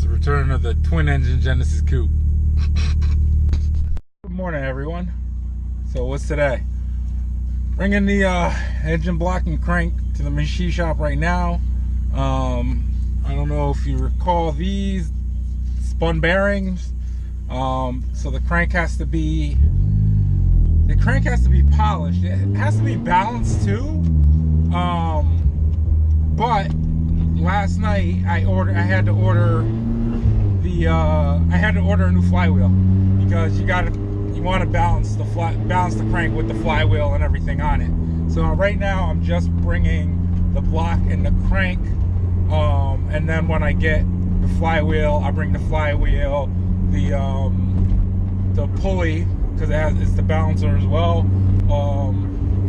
Return of the twin-engine Genesis Coupe. Good morning, everyone. So what's today? Bringing the engine block and crank to the machine shop right now. I don't know if you recall these spun bearings. So the crank has to be polished. It has to be balanced too. But last night I had to order a new flywheel, because you want to balance the crank with the flywheel and everything on it. So right now I'm just bringing the block and the crank, and then when I get the flywheel, I bring the flywheel, the pulley, because it's the balancer as well,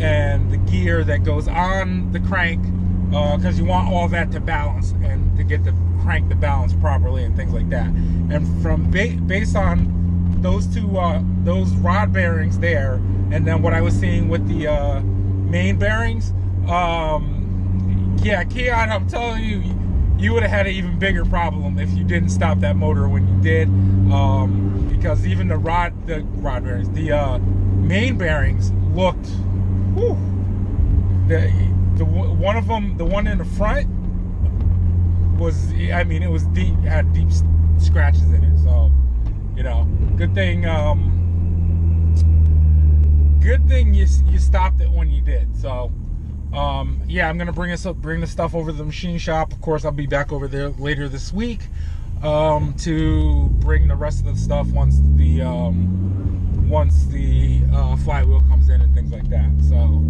and the gear that goes on the crank, because you want all that to balance and to get the crank to balance properly and things like that. And from based on those those rod bearings there, and then what I was seeing with the main bearings, yeah, K&N, I'm telling you, you would have had an even bigger problem if you didn't stop that motor when you did, because even the main bearings looked, whew, one of them, the one in the front, was, I mean, it was deep, had deep scratches in it. So, you know, good thing you stopped it when you did. So yeah, I'm gonna bring the stuff over to the machine shop. Of course, I'll be back over there later this week to bring the rest of the stuff once the flywheel comes in and things like that. So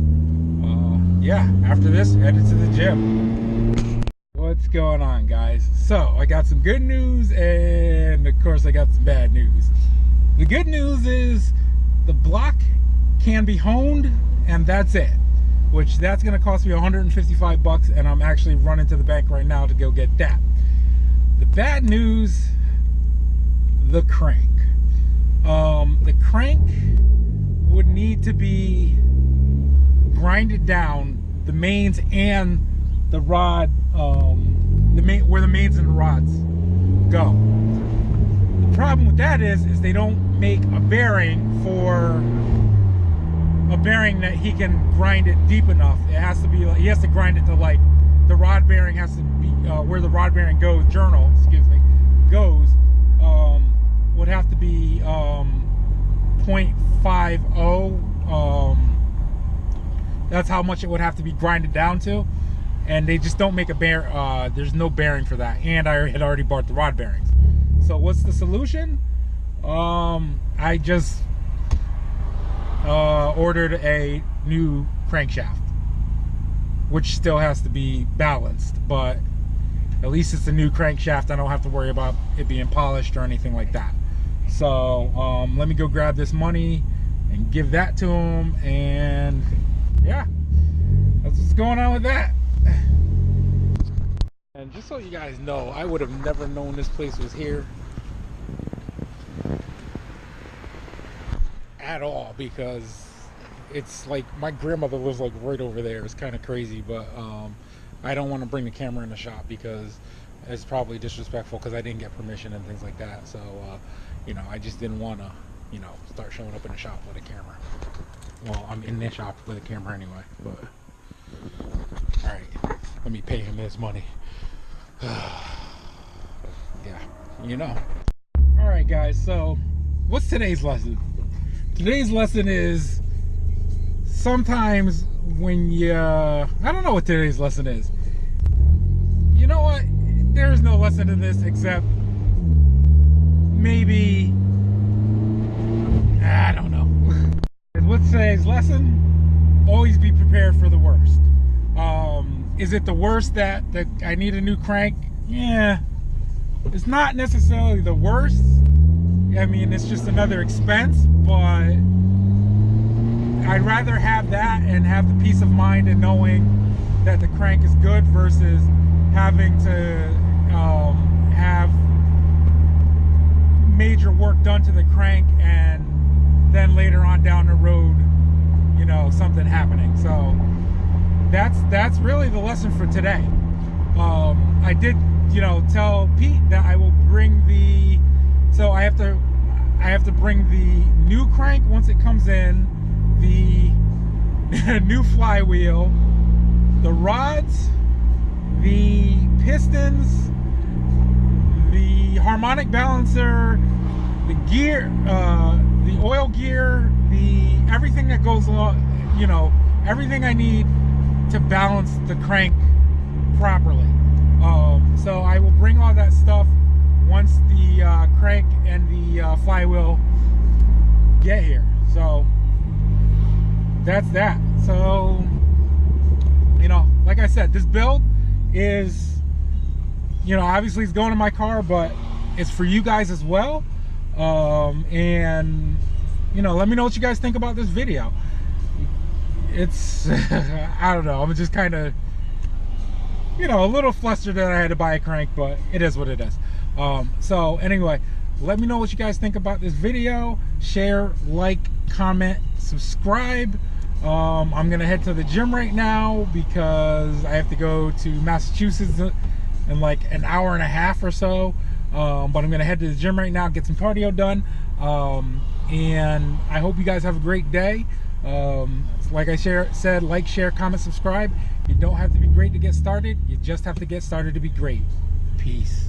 yeah, after this, headed to the gym. What's going on, guys? So I got some good news, and of course I got some bad news. The good news is the block can be honed, and that's it, which that's going to cost me 155 bucks, and I'm actually running to the bank right now to go get that. The bad news, the crank. The crank would need to be grinded down, the mains and the rod, where the mains and the rods go. The problem with that is they don't make a bearing that he can grind it deep enough. It has to be like, he has to grind it to, like, the rod bearing has to be where the rod bearing goes, would have to be 0.50. That's how much it would have to be grinded down to, and they just don't make a there's no bearing for that, and I had already bought the rod bearings. So what's the solution? I just ordered a new crankshaft, which still has to be balanced, but at least it's a new crankshaft. I don't have to worry about it being polished or anything like that. So let me go grab this money and give that to him, and yeah, that's what's going on with that. And just so you guys know, I would have never known this place was here at all, because it's like my grandmother lives like right over there. It's kind of crazy, but I don't want to bring the camera in the shop because it's probably disrespectful, because I didn't get permission and things like that. So you know, I just didn't want to, you know, start showing up in the shop with a camera. Well, I'm in the shop with a camera anyway, but all right, let me pay him his money. Yeah, you know. All right, guys, so what's today's lesson? Today's lesson is, sometimes when you I don't know what today's lesson is. You know what, there's no lesson to this except maybe, I don't know. What's today's lesson? Always be prepared for the worst. Is it the worst that I need a new crank? Yeah, it's not necessarily the worst. I mean, it's just another expense, but I'd rather have that and have the peace of mind and knowing that the crank is good versus having to have major work done to the crank and then later on down the road, you know, something happening. So that's really the lesson for today. I did, you know, tell Pete that I will bring the, so I have to bring the new crank once it comes in, the new flywheel, the rods, the pistons, the harmonic balancer, the gear, the oil gear, the everything that goes along, you know, everything I need to balance the crank properly. So I will bring all that stuff once the crank and the flywheel get here. So that's that. So, you know, like I said, this build is, you know, obviously it's going in my car, but it's for you guys as well. And, you know, let me know what you guys think about this video. It's, I don't know, I'm just kind of, you know, a little flustered that I had to buy a crank, but it is what it is. So anyway, let me know what you guys think about this video. Share, like, comment, subscribe. I'm gonna head to the gym right now because I have to go to Massachusetts in like an hour and a half or so. But I'm gonna head to the gym right now, get some cardio done. And I hope you guys have a great day. Like I said, like, share, comment, subscribe. You don't have to be great to get started. You just have to get started to be great. Peace.